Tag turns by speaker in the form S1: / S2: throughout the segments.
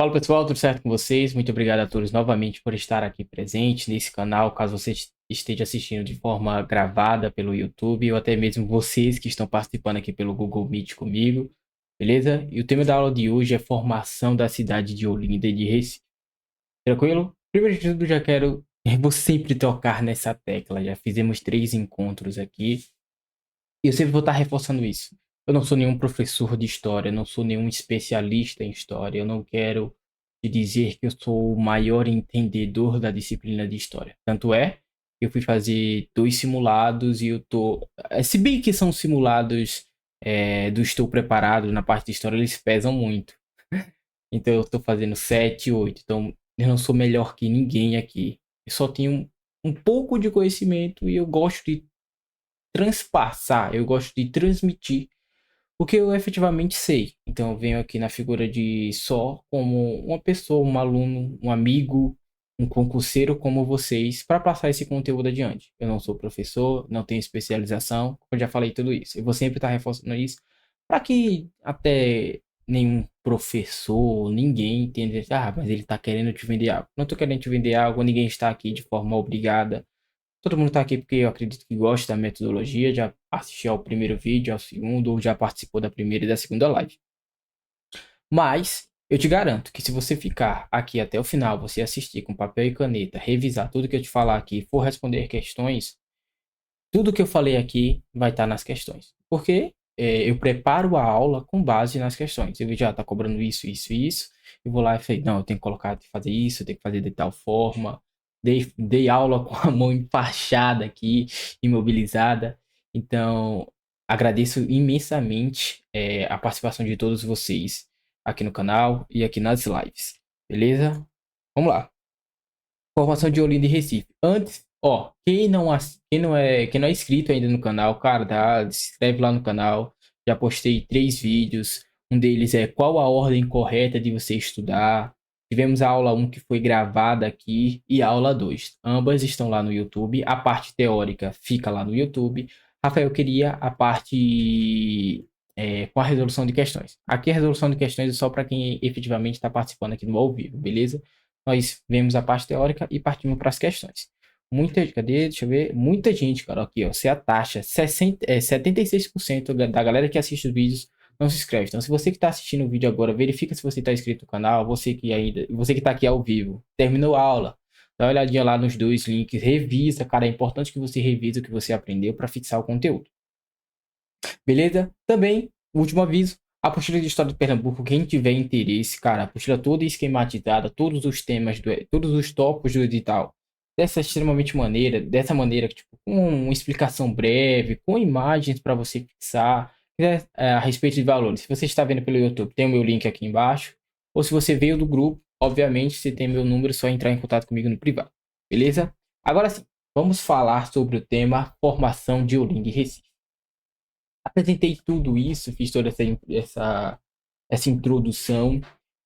S1: Fala pessoal, tudo certo com vocês? Muito obrigado a todos novamente por estar aqui presente nesse canal, caso você esteja assistindo de forma gravada pelo YouTube ou até mesmo vocês que estão participando aqui pelo Google Meet comigo, beleza? E o tema da aula de hoje é formação da cidade de Olinda e de Recife. Tranquilo? Primeiro de tudo, já quero vou sempre tocar nessa tecla. Já fizemos 3 encontros aqui e eu sempre vou estar reforçando isso. Eu não sou nenhum professor de história, não sou nenhum especialista em história, eu não quero te dizer que eu sou o maior entendedor da disciplina de história. Tanto é que eu fui fazer 2 simulados e eu tô. Se bem que são simulados do Estou Preparado na parte de história, eles pesam muito. Então eu tô fazendo 7, 8. Então eu não sou melhor que ninguém aqui. Eu só tenho um pouco de conhecimento e eu gosto de transpassar, eu gosto de transmitir o que eu efetivamente sei. Então eu venho aqui na figura de só como uma pessoa, um aluno, um amigo, um concurseiro como vocês para passar esse conteúdo adiante. Eu não sou professor, não tenho especialização, eu já falei tudo isso. Eu vou sempre estar reforçando isso para que até nenhum professor, ninguém entenda, mas ele está querendo te vender algo. Não estou querendo te vender algo, ninguém está aqui de forma obrigada. Todo mundo está aqui porque eu acredito que gosta da metodologia, já assistiu ao primeiro vídeo, ao segundo, ou já participou da primeira e da segunda live. Mas eu te garanto que se você ficar aqui até o final, você assistir com papel e caneta, revisar tudo que eu te falar aqui, for responder questões, tudo que eu falei aqui vai estar nas questões. Porque eu preparo a aula com base nas questões. Eu já está cobrando isso, isso e isso. Eu vou lá e falei, não, eu tenho que colocar, fazer isso, eu tenho que fazer de tal forma. Dei aula com a mão empachada aqui, imobilizada. Então, agradeço imensamente a participação de todos vocês aqui no canal e aqui nas lives. Beleza? Vamos lá. Formação de Olinda e Recife. Antes, ó, quem não é inscrito ainda no canal, cara, se inscreve lá no canal. Já postei 3 vídeos. Um deles é qual a ordem correta de você estudar. Tivemos a aula 1 que foi gravada aqui e a aula 2. Ambas estão lá no YouTube. A parte teórica fica lá no YouTube. Rafael queria a parte com a resolução de questões. Aqui a resolução de questões é só para quem efetivamente está participando aqui no ao vivo, beleza? Nós vemos a parte teórica e partimos para as questões. Cadê? Deixa eu ver. Muita gente, cara, aqui, ó, se a taxa, 76% da galera que assiste os vídeos não se inscreve. Então, se você que está assistindo o vídeo agora, verifica se você está inscrito no canal, você que está aqui ao vivo, terminou a aula, dá uma olhadinha lá nos 2 links, revisa, cara, é importante que você revise o que você aprendeu para fixar o conteúdo. Beleza? Também, último aviso, a apostila de História de Pernambuco, quem tiver interesse, cara, a apostila toda esquematizada, todos os temas, todos os tópicos do edital, dessa maneira, tipo, com uma explicação breve, com imagens para você fixar, a respeito de valores. Se você está vendo pelo YouTube, tem o meu link aqui embaixo, ou se você veio do grupo, obviamente, você tem meu número, é só entrar em contato comigo no privado, beleza? Agora sim, vamos falar sobre o tema formação de Olinda e Recife. Apresentei tudo isso, fiz toda essa introdução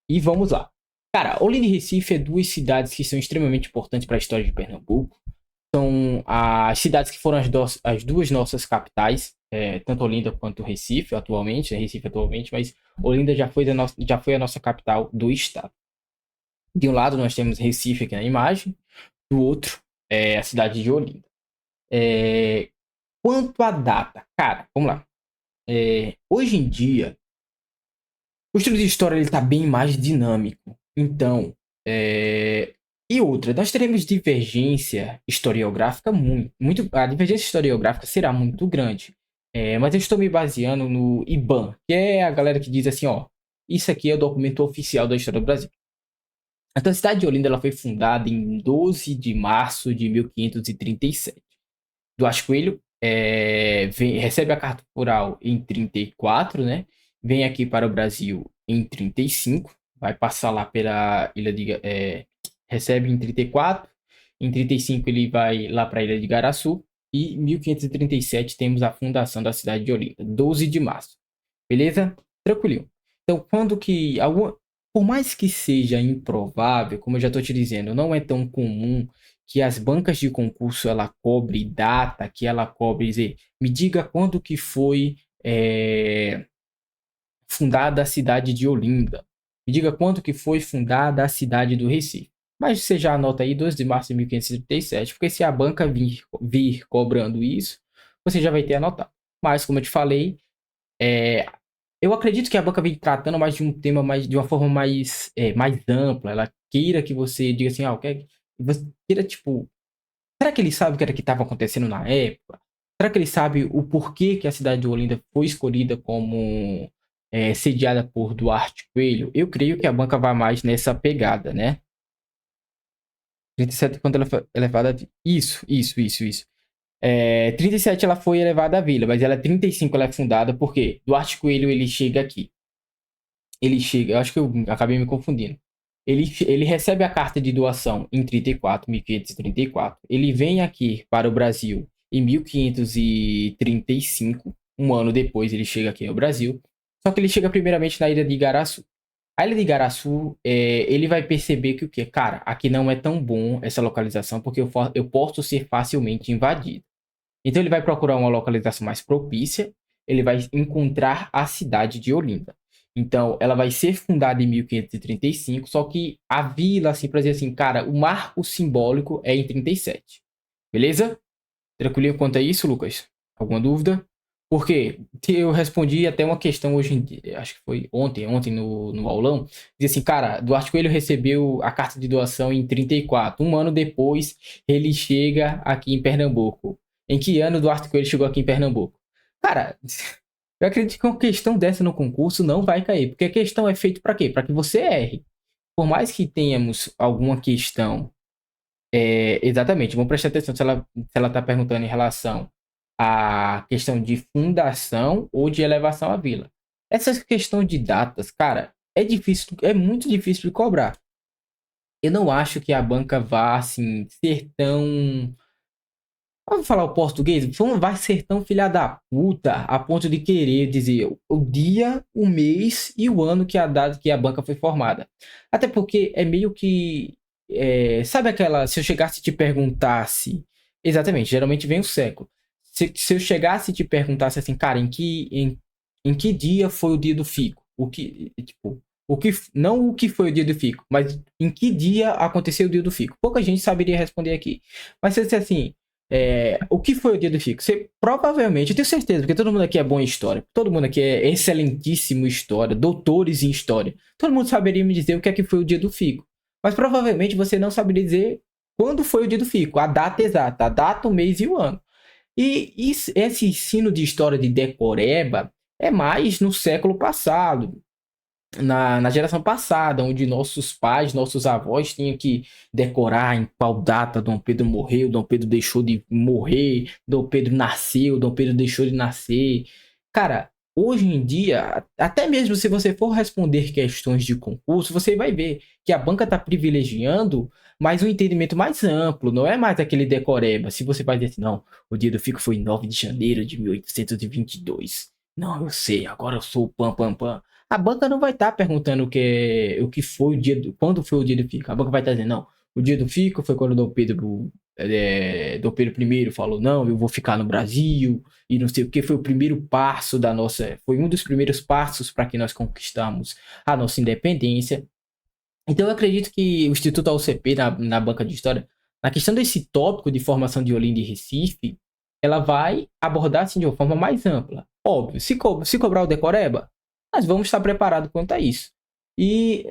S1: e vamos lá. Cara, Olinda e Recife é 2 cidades que são extremamente importantes para a história de Pernambuco. São as cidades que foram as 2 nossas capitais, tanto Olinda quanto Recife atualmente, Recife atualmente, mas Olinda já foi a nossa capital do estado. De um lado nós temos Recife aqui na imagem, do outro é a cidade de Olinda. Quanto à data, cara, vamos lá. Hoje em dia, o estudo de história está bem mais dinâmico. Então, e outra, nós teremos divergência historiográfica a divergência historiográfica será muito grande. Mas eu estou me baseando no IBAN, que é a galera que diz assim, ó, isso aqui é o documento oficial da história do Brasil. Então, a cidade de Olinda ela foi fundada em 12 de março de 1537. Duarte Coelho recebe a carta rural em 34, né? Vem aqui para o Brasil em 35, vai passar lá pela ilha de... recebe em 34, em 35 ele vai lá para a ilha de Garaçu, e em 1537 temos a fundação da cidade de Olinda, 12 de março. Beleza? Tranquilinho. Então, por mais que seja improvável, como eu já estou te dizendo, não é tão comum que as bancas de concurso ela cobre data, que ela cobre dizer, me diga quando que foi fundada a cidade de Olinda. Me diga quando que foi fundada a cidade do Recife. Mas você já anota aí 12 de março de 1537, porque se a banca vir cobrando isso, você já vai ter anotado. Mas, como eu te falei, é, eu acredito que a banca vem tratando mais de um tema mais, de uma forma mais ampla. Ela queira que você diga assim, você queira, tipo, será que ele sabe o que era que estava acontecendo na época? Será que ele sabe o porquê que a cidade de Olinda foi escolhida como sediada por Duarte Coelho? Eu creio que a banca vai mais nessa pegada, né? 37 quando ela foi elevada. Isso. 37 ela foi elevada à vila, mas ela é 35 ela é fundada porque Duarte Coelho ele chega aqui. Ele chega, eu acho que eu acabei me confundindo. Ele recebe a carta de doação em 34, 1534. Ele vem aqui para o Brasil em 1535. Um ano depois ele chega aqui ao Brasil. Só que ele chega primeiramente na ilha de Igaraçu. A ilha de Igaraçu, ele vai perceber que o quê? Cara, aqui não é tão bom essa localização porque eu posso ser facilmente invadido. Então ele vai procurar uma localização mais propícia, ele vai encontrar a cidade de Olinda. Então ela vai ser fundada em 1535, só que a vila, assim, para dizer assim, cara, o marco simbólico é em 37. Beleza? Tranquilinho quanto a isso, Lucas? Alguma dúvida? Porque eu respondi até uma questão hoje em dia, acho que foi ontem no aulão, diz assim, cara, Duarte Coelho recebeu a carta de doação em 34. Um ano depois, ele chega aqui em Pernambuco. Em que ano Duarte Coelho chegou aqui em Pernambuco? Cara, eu acredito que uma questão dessa no concurso não vai cair, porque a questão é feita para quê? Para que você erre. Por mais que tenhamos alguma questão exatamente, vamos prestar atenção se ela está perguntando em relação à questão de fundação ou de elevação à vila. Essa questão de datas, cara, é difícil, é muito difícil de cobrar. Eu não acho que a banca vá, assim, ser tão. Vamos falar o português? Não vai ser tão filha da puta a ponto de querer dizer o dia, o mês e o ano que a data que a banca foi formada. Até porque é meio que. Sabe aquela. Se eu chegasse e te perguntasse. Exatamente, geralmente vem o século. Se eu chegasse e te perguntasse assim, cara, em que dia foi o dia do fico? O que. Tipo. Não o que foi o dia do fico, mas em que dia aconteceu o dia do fico? Pouca gente saberia responder aqui. Mas se eu disser assim. O que foi o dia do Fico? Você provavelmente, eu tenho certeza, porque todo mundo aqui é bom em história, todo mundo aqui é excelentíssimo em história, doutores em história. Todo mundo saberia me dizer o que é que foi o dia do Fico. Mas provavelmente você não saberia dizer quando foi o dia do Fico, a data exata, a data, o mês e o ano. E esse ensino de história de decoreba é mais no século passado, na geração passada, onde nossos pais, nossos avós tinham que decorar em qual data Dom Pedro morreu, Dom Pedro deixou de morrer, Dom Pedro nasceu, Dom Pedro deixou de nascer. Cara, hoje em dia, até mesmo se você for responder questões de concurso, você vai ver que a banca está privilegiando mais um entendimento mais amplo, não é mais aquele decoreba. Se você vai dizer assim, não, o dia do fico foi em 9 de janeiro de 1822. Não, eu sei, agora eu sou o pam pam pam. A banca não vai estar perguntando o que foi o dia quando foi o dia do Fico. A banca vai estar dizendo, não, o dia do Fico foi quando Dom Pedro I falou, não, eu vou ficar no Brasil, e não sei o que, foi o primeiro passo foi um dos primeiros passos para que nós conquistamos a nossa independência. Então eu acredito que o Instituto AUCP, na banca de história, na questão desse tópico de formação de Olinda e Recife, ela vai abordar assim de uma forma mais ampla. Óbvio, se cobrar o decoreba, nós vamos estar preparados quanto a isso. E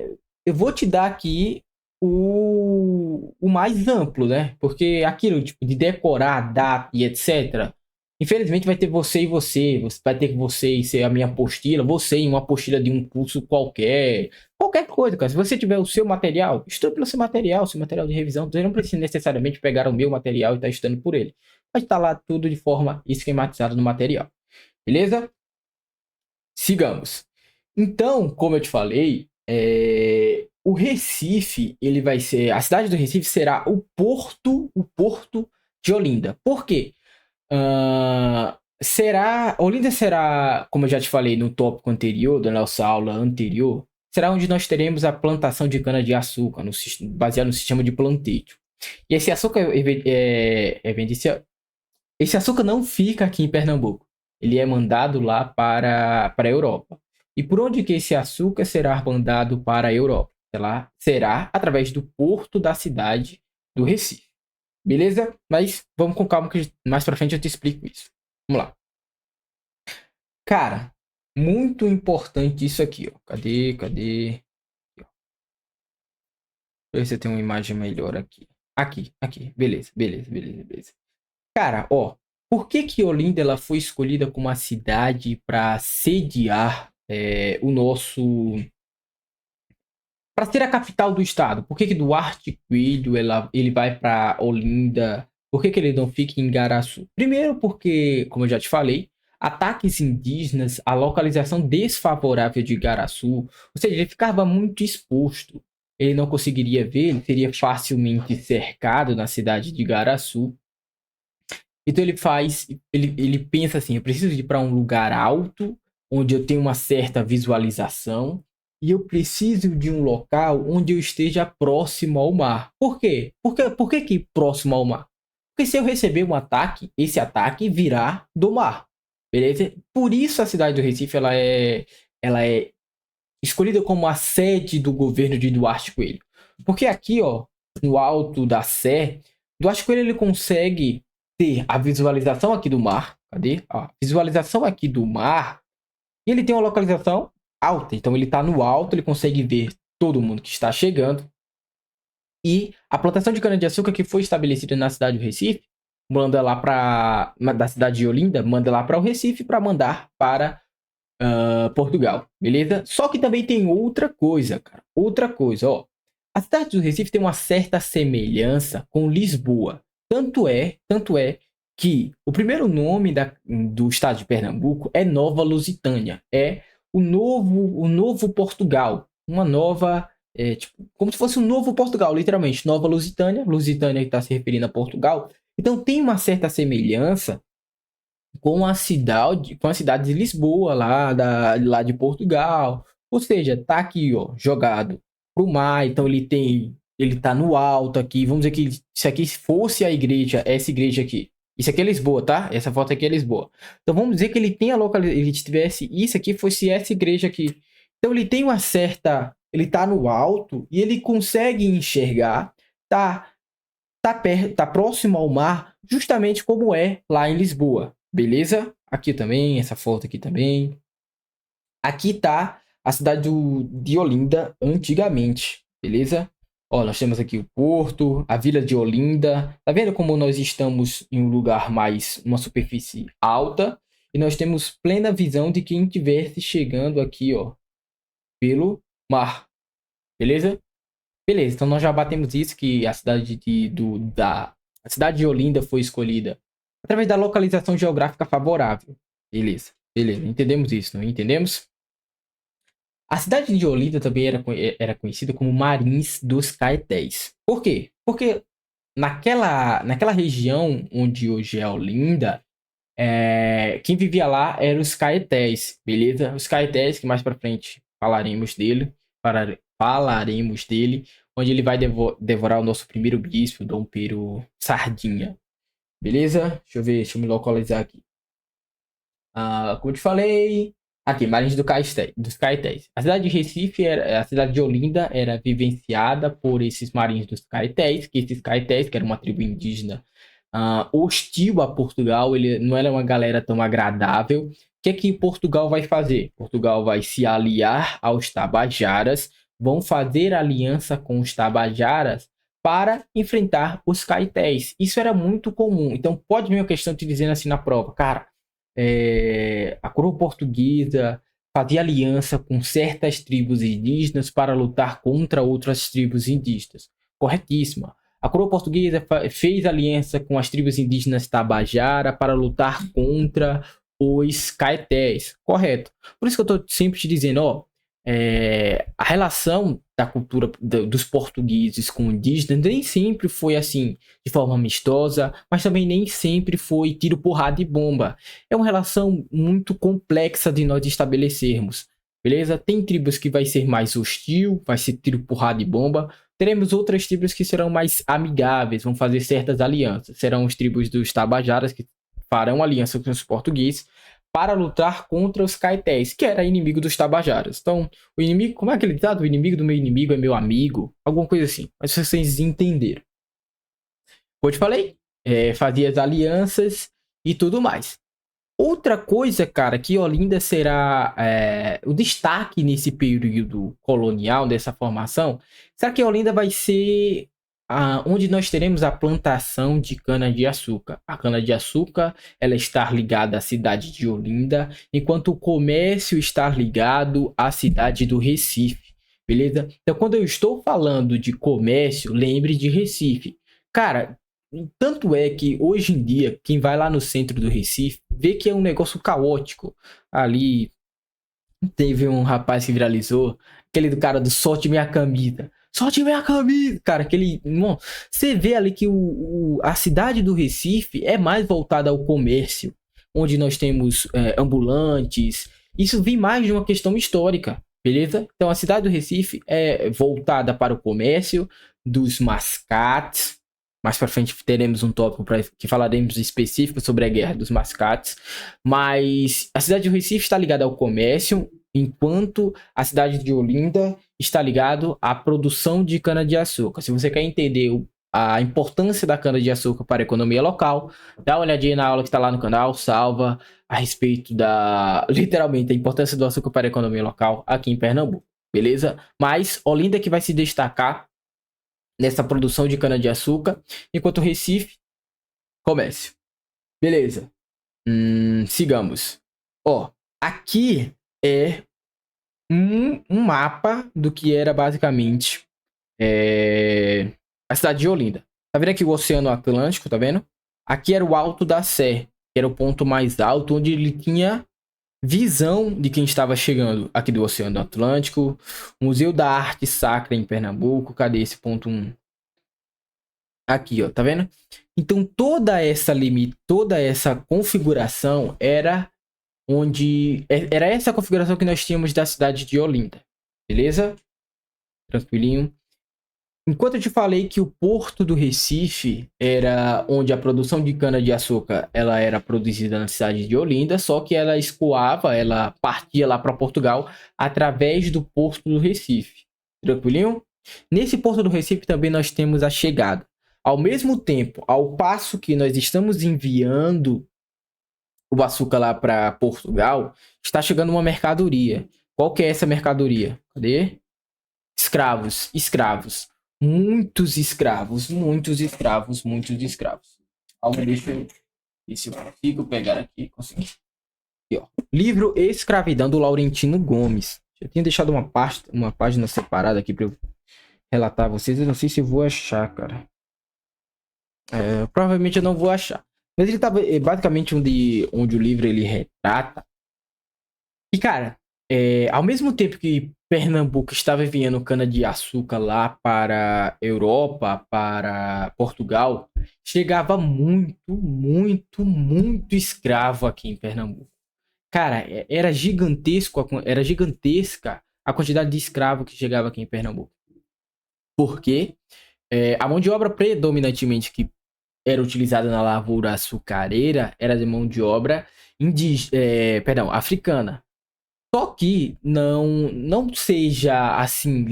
S1: eu vou te dar aqui o mais amplo, né? Porque aquilo tipo, de decorar, data e etc. Infelizmente vai ter você e você. Vai ter que você e ser a minha apostila, você em uma apostila de um curso qualquer. Qualquer coisa, cara. Se você tiver o seu material, estude pelo seu material de revisão. Você não precisa necessariamente pegar o meu material e estar estudando por ele. Vai estar lá tudo de forma esquematizada no material. Beleza? Sigamos. Então, como eu te falei, o Recife, ele vai ser, a cidade do Recife será o porto de Olinda. Por quê? Olinda será, como eu já te falei no tópico anterior, da nossa aula anterior, será onde nós teremos a plantação de cana-de-açúcar, baseado no sistema de planteio. E esse açúcar, esse açúcar não fica aqui em Pernambuco. Ele é mandado lá para a Europa. E por onde que esse açúcar será mandado para a Europa? Será através do porto da cidade do Recife. Beleza? Mas vamos com calma que mais pra frente eu te explico isso. Vamos lá. Cara, muito importante isso aqui, ó. Cadê? Deixa eu ver se eu tenho uma imagem melhor aqui. Aqui. Beleza. Cara, ó. Por que Olinda ela foi escolhida como a cidade para sediar o nosso... Para ser a capital do estado? Por que Duarte Coelho ele vai para Olinda? Por que ele não fica em Igaraçu? Primeiro porque, como eu já te falei, ataques indígenas, a localização desfavorável de Igaraçu, ou seja, ele ficava muito exposto. Ele não conseguiria ver, ele seria facilmente cercado na cidade de Igaraçu. Então ele pensa assim, eu preciso ir para um lugar alto, onde eu tenho uma certa visualização, e eu preciso de um local onde eu esteja próximo ao mar. Por quê? Por que próximo ao mar? Porque se eu receber um ataque, esse ataque virá do mar. Beleza? Por isso a cidade do Recife ela é escolhida como a sede do governo de Duarte Coelho. Porque aqui, ó, no alto da Sé, Duarte Coelho ele consegue ter a visualização aqui do mar. Cadê? Ó, visualização aqui do mar. E ele tem uma localização alta. Então ele está no alto, ele consegue ver todo mundo que está chegando. E a plantação de cana-de-açúcar que foi estabelecida na cidade do Recife, manda lá para da cidade de Olinda, manda lá para o Recife para mandar para Portugal, beleza? Só que também tem outra coisa, cara. Outra coisa, ó. A cidade do Recife tem uma certa semelhança com Lisboa. Tanto é que o primeiro nome do estado de Pernambuco é Nova Lusitânia. É o novo Portugal. Uma nova... tipo, como se fosse um novo Portugal, literalmente. Nova Lusitânia. Lusitânia que está se referindo a Portugal. Então tem uma certa semelhança com a cidade de Lisboa, lá de Portugal. Ou seja, tá aqui, ó, jogado pro mar, então ele tá no alto aqui. Vamos dizer que se aqui fosse a igreja, essa igreja aqui. Isso aqui é Lisboa, tá? Essa foto aqui é Lisboa. Então vamos dizer que ele tem a localização, ele tivesse isso aqui fosse essa igreja aqui. Então ele tem uma certa, ele tá no alto e ele consegue enxergar, tá próximo ao mar, justamente como é lá em Lisboa. Beleza? Aqui também, essa foto aqui também. Aqui tá a cidade de Olinda antigamente, beleza? Ó, nós temos aqui o Porto, a Vila de Olinda. Tá vendo como nós estamos em um lugar mais, uma superfície alta? E nós temos plena visão de quem estivesse chegando aqui, ó, pelo mar. Beleza? Beleza, então nós já batemos isso, que a cidade a cidade de Olinda foi escolhida através da localização geográfica favorável. Beleza. Entendemos isso, não entendemos? A cidade de Olinda também era conhecida como Marins dos Caetés. Por quê? Porque naquela região onde hoje é Olinda, quem vivia lá eram os Caetés, beleza? Os Caetés, que mais pra frente falaremos dele, onde ele vai devorar o nosso primeiro bispo, Dom Pedro Sardinha. Beleza? Deixa eu me localizar aqui. Como eu te falei, aqui, Marins dos Caetés. A cidade de Recife, a cidade de Olinda, era vivenciada por esses Marins dos Caetés, que era uma tribo indígena hostil a Portugal, ele não era uma galera tão agradável. O que Portugal vai fazer? Portugal vai se aliar aos Tabajaras, vão fazer aliança com os Tabajaras para enfrentar os Caetés. Isso era muito comum. Então, pode vir uma questão te dizendo assim na prova, cara, a coroa portuguesa fazia aliança com certas tribos indígenas para lutar contra outras tribos indígenas. Corretíssima. A coroa portuguesa fez aliança com as tribos indígenas Tabajara para lutar contra os Caetés. Correto. Por isso que eu estou sempre te dizendo, ó, a relação da cultura dos portugueses com indígenas nem sempre foi assim, de forma amistosa, mas também nem sempre foi tiro, porrada e bomba. É uma relação muito complexa de nós estabelecermos, beleza? Tem tribos que vai ser mais hostil, vai ser tiro, porrada e bomba. Teremos outras tribos que serão mais amigáveis, vão fazer certas alianças. Serão os tribos dos Tabajaras, que farão aliança com os portugueses para lutar contra os caetés, que era inimigo dos tabajaras. Então, o inimigo, como é aquele ditado? O inimigo do meu inimigo é meu amigo, alguma coisa assim. Mas vocês entenderam. Como eu te falei, fazia as alianças e tudo mais. Outra coisa, cara, que Olinda será o destaque nesse período colonial, dessa formação, será que Olinda vai ser onde nós teremos a plantação de cana-de-açúcar? A cana-de-açúcar, ela está ligada à cidade de Olinda, enquanto o comércio está ligado à cidade do Recife, beleza? Então, quando eu estou falando de comércio, lembre de Recife. Cara, tanto é que hoje em dia, quem vai lá no centro do Recife vê que é um negócio caótico. Ali teve um rapaz que viralizou, aquele do cara do solte minha camisa. Solte minha camisa! Cara, aquele. Bom, você vê ali que a cidade do Recife é mais voltada ao comércio, onde nós temos ambulantes. Isso vem mais de uma questão histórica, beleza? Então a cidade do Recife é voltada para o comércio dos mascates. Mais para frente teremos um tópico que falaremos específico sobre a Guerra dos Mascates. Mas a cidade do Recife está ligada ao comércio, enquanto a cidade de Olinda está ligada à produção de cana-de-açúcar. Se você quer entender a importância da cana-de-açúcar para a economia local, dá uma olhadinha na aula que está lá no canal, salva, a respeito literalmente, a importância do açúcar para a economia local aqui em Pernambuco, beleza? Mas Olinda que vai se destacar nessa produção de cana-de-açúcar, enquanto Recife, comércio. Beleza. Sigamos. Ó, aqui é um mapa do que era basicamente a cidade de Olinda. Tá vendo aqui o Oceano Atlântico, tá vendo? Aqui era o Alto da Sé, que era o ponto mais alto, onde ele tinha visão de quem estava chegando aqui do Oceano Atlântico. Museu da Arte Sacra em Pernambuco. Cadê esse ponto 1? Aqui, ó, tá vendo? Então toda essa configuração era essa configuração que nós tínhamos da cidade de Olinda. Beleza? Tranquilinho. Enquanto eu te falei que o Porto do Recife era onde a produção de cana-de-açúcar ela era produzida na cidade de Olinda, só que ela escoava, ela partia lá para Portugal através do Porto do Recife. Tranquilinho? Nesse Porto do Recife também nós temos a chegada. Ao mesmo tempo, ao passo que nós estamos enviando o açúcar lá para Portugal, está chegando uma mercadoria. Qual que é essa mercadoria? Cadê? Escravos. Muitos escravos. Deixa eu ver se eu consigo pegar aqui. Consegui. Aqui, ó. Livro Escravidão, do Laurentino Gomes. Eu tinha deixado uma página separada aqui para eu relatar a vocês. Eu não sei se eu vou achar, cara. Provavelmente eu não vou achar. Mas ele tava basicamente onde o livro ele retrata. E, cara, ao mesmo tempo que Pernambuco estava enviando cana-de-açúcar lá para a Europa, para Portugal, chegava muito escravo aqui em Pernambuco. Cara, era gigantesca a quantidade de escravo que chegava aqui em Pernambuco. Porque a mão de obra predominantemente que era utilizada na lavoura açucareira era de mão de obra africana. Só que não seja assim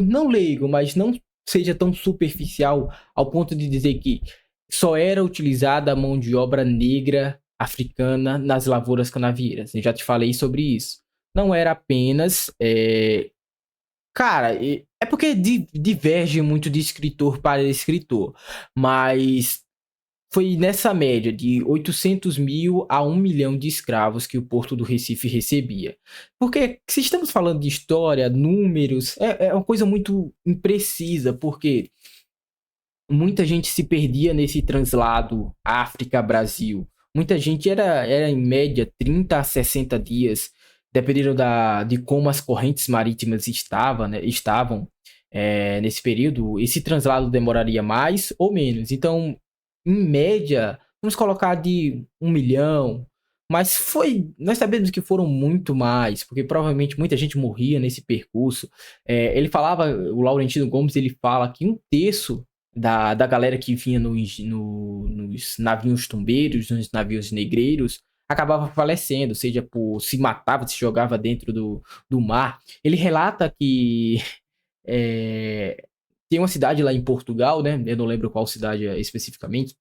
S1: não leigo, mas não seja tão superficial ao ponto de dizer que só era utilizada a mão de obra negra africana nas lavouras canavieiras. Eu já te falei sobre isso. Não era apenas cara, é porque diverge muito de escritor para escritor, mas foi nessa média de 800 mil a 1 milhão de escravos que o Porto do Recife recebia. Porque se estamos falando de história, números, é uma coisa muito imprecisa, porque muita gente se perdia nesse translado África-Brasil. Muita gente era em média 30 a 60 dias, dependendo de como as correntes marítimas estavam nesse período. Esse translado demoraria mais ou menos. Então, em média, vamos colocar de 1 milhão. Mas nós sabemos que foram muito mais, porque provavelmente muita gente morria nesse percurso. O Laurentino Gomes, ele fala que 1/3 da galera que vinha nos navios tumbeiros, nos navios negreiros, acabava falecendo, seja por se matava, se jogava dentro do mar. Ele relata que é, tem uma cidade lá em Portugal, né? Eu não lembro qual cidade especificamente.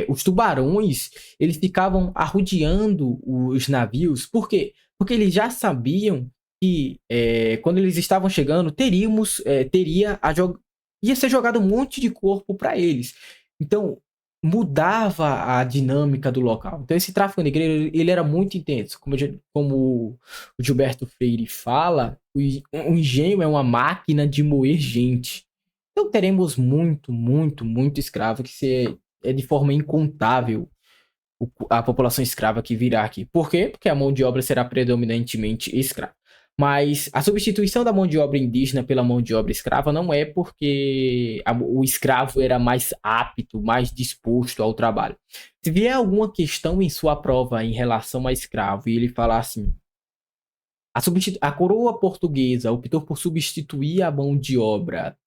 S1: Os tubarões, eles ficavam arrodeando os navios. Por quê? Porque eles já sabiam que quando eles estavam chegando, ia ser jogado um monte de corpo para eles. Então, mudava a dinâmica do local. Então, esse tráfico negreiro, ele era muito intenso. Como o Gilberto Freire fala, o engenho é uma máquina de moer gente. Então, teremos muito, muito, muito escravo que é de forma incontável a população escrava que virá aqui. Por quê? Porque a mão de obra será predominantemente escrava. Mas a substituição da mão de obra indígena pela mão de obra escrava não é porque o escravo era mais apto, mais disposto ao trabalho. Se vier alguma questão em sua prova em relação a escravo e ele falar assim, a coroa portuguesa optou por substituir a mão de obra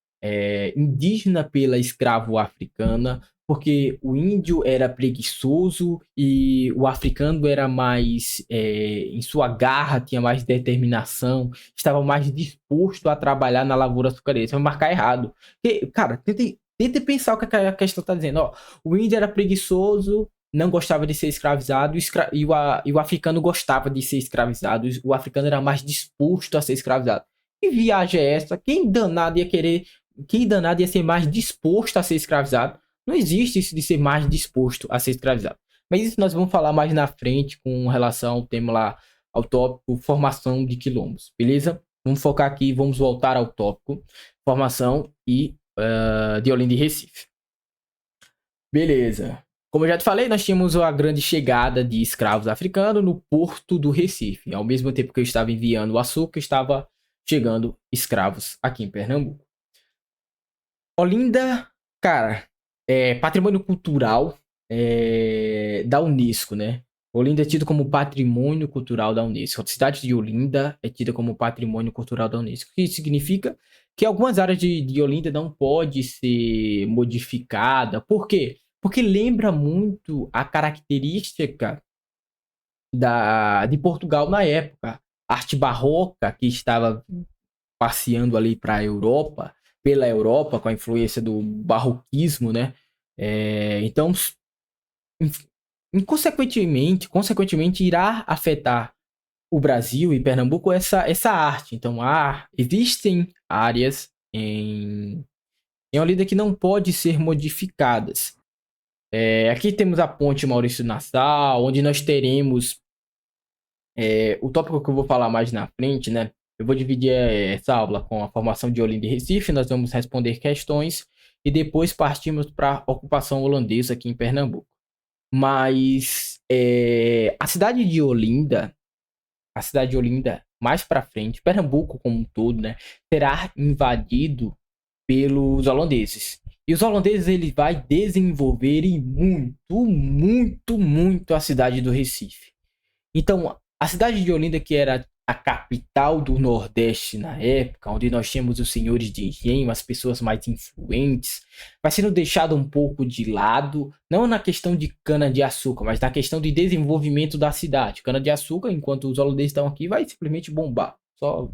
S1: indígena pela escravo-africana, porque o índio era preguiçoso e o africano era mais, em sua garra, tinha mais determinação, estava mais disposto a trabalhar na lavoura açucareira. Isso vai marcar errado. Porque, cara, tente pensar o que a questão está dizendo. Ó, o índio era preguiçoso, não gostava de ser escravizado e o africano gostava de ser escravizado. O africano era mais disposto a ser escravizado. Que viagem é essa? Quem danado ia ser mais disposto a ser escravizado? Não existe isso de ser mais disposto a ser escravizado. Mas isso nós vamos falar mais na frente com relação ao tema lá, ao tópico formação de quilombos, beleza? Vamos focar aqui, vamos voltar ao tópico formação de Olinda e Recife. Beleza. Como eu já te falei, nós tínhamos a grande chegada de escravos africanos no porto do Recife. Ao mesmo tempo que eu estava enviando o açúcar, estava chegando escravos aqui em Pernambuco. Olinda, cara, é patrimônio cultural da Unesco, né? Olinda é tido como patrimônio cultural da Unesco. A cidade de Olinda é tida como patrimônio cultural da Unesco. O que isso significa? Que algumas áreas de Olinda não pode ser modificada. Por quê? Porque lembra muito a característica de Portugal na época. A arte barroca que estava passeando ali para a Europa, pela Europa, com a influência do barroquismo, né? Então, consequentemente, irá afetar o Brasil e Pernambuco essa arte. Então, existem áreas em Olinda que não podem ser modificadas. Aqui temos a Ponte Maurício Nassau, onde nós teremos o tópico que eu vou falar mais na frente, né? Eu vou dividir essa aula com a formação de Olinda e Recife, nós vamos responder questões e depois partimos para a ocupação holandesa aqui em Pernambuco. Mas a cidade de Olinda, mais para frente, Pernambuco como um todo, né, será invadido pelos holandeses. E os holandeses ele vai desenvolverem muito, muito, muito a cidade do Recife. Então, a cidade de Olinda, que era a capital do Nordeste na época, onde nós tínhamos os senhores de engenho, as pessoas mais influentes, vai sendo deixado um pouco de lado, não na questão de cana-de-açúcar, mas na questão de desenvolvimento da cidade. Cana-de-açúcar, enquanto os holandeses estão aqui, vai simplesmente bombar. Só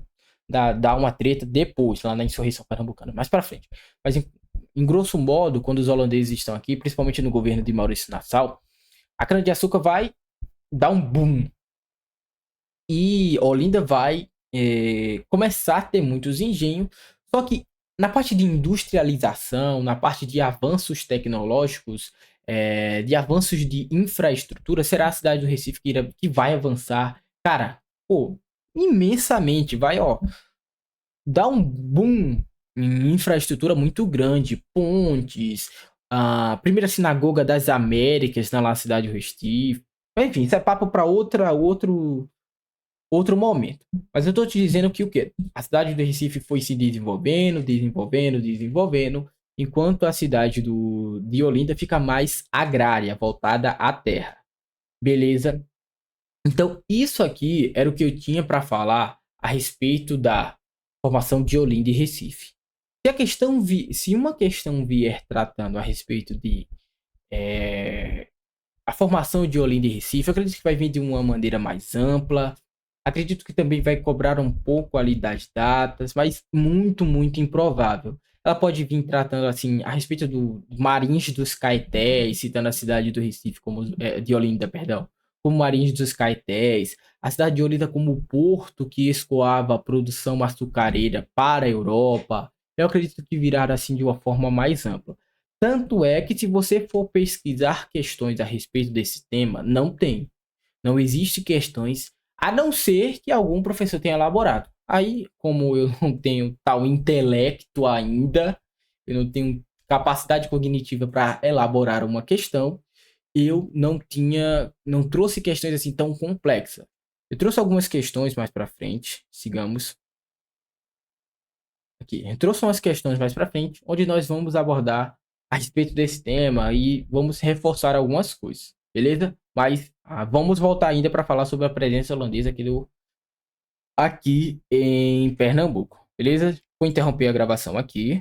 S1: dar uma treta depois, lá na insurreição pernambucana, mais para frente. Mas, em grosso modo, quando os holandeses estão aqui, principalmente no governo de Maurício Nassau, a cana-de-açúcar vai dar um boom. E Olinda vai começar a ter muitos engenhos, só que na parte de industrialização, na parte de avanços tecnológicos, de avanços de infraestrutura, será a cidade do Recife que vai avançar, cara, pô, imensamente, vai, ó, dar um boom em infraestrutura muito grande, pontes, a primeira sinagoga das Américas na cidade do Recife, enfim, isso é papo para outro momento. Mas eu tô te dizendo que o quê? A cidade do Recife foi se desenvolvendo, desenvolvendo, desenvolvendo, enquanto a cidade de Olinda fica mais agrária, voltada à terra. Beleza? Então, isso aqui era o que eu tinha para falar a respeito da formação de Olinda e Recife. Se uma questão vier tratando a respeito de a formação de Olinda e Recife, eu acredito que vai vir de uma maneira mais ampla. Acredito que também vai cobrar um pouco ali das datas, mas muito, muito improvável. Ela pode vir tratando assim a respeito do Marins dos Caetés, citando a cidade do Recife como de Olinda, perdão, como Marins dos Caetés, a cidade de Olinda como o porto que escoava a produção açucareira para a Europa. Eu acredito que virá assim de uma forma mais ampla. Tanto é que se você for pesquisar questões a respeito desse tema, não tem. Não existe questões, a não ser que algum professor tenha elaborado. Aí, como eu não tenho tal intelecto ainda, eu não tenho capacidade cognitiva para elaborar uma questão, eu não trouxe questões assim tão complexas. Eu trouxe algumas questões mais para frente, sigamos aqui. Eu trouxe umas questões mais para frente, onde nós vamos abordar a respeito desse tema e vamos reforçar algumas coisas, beleza? Mas vamos voltar ainda para falar sobre a presença holandesa aqui em Pernambuco, beleza? Vou interromper a gravação aqui.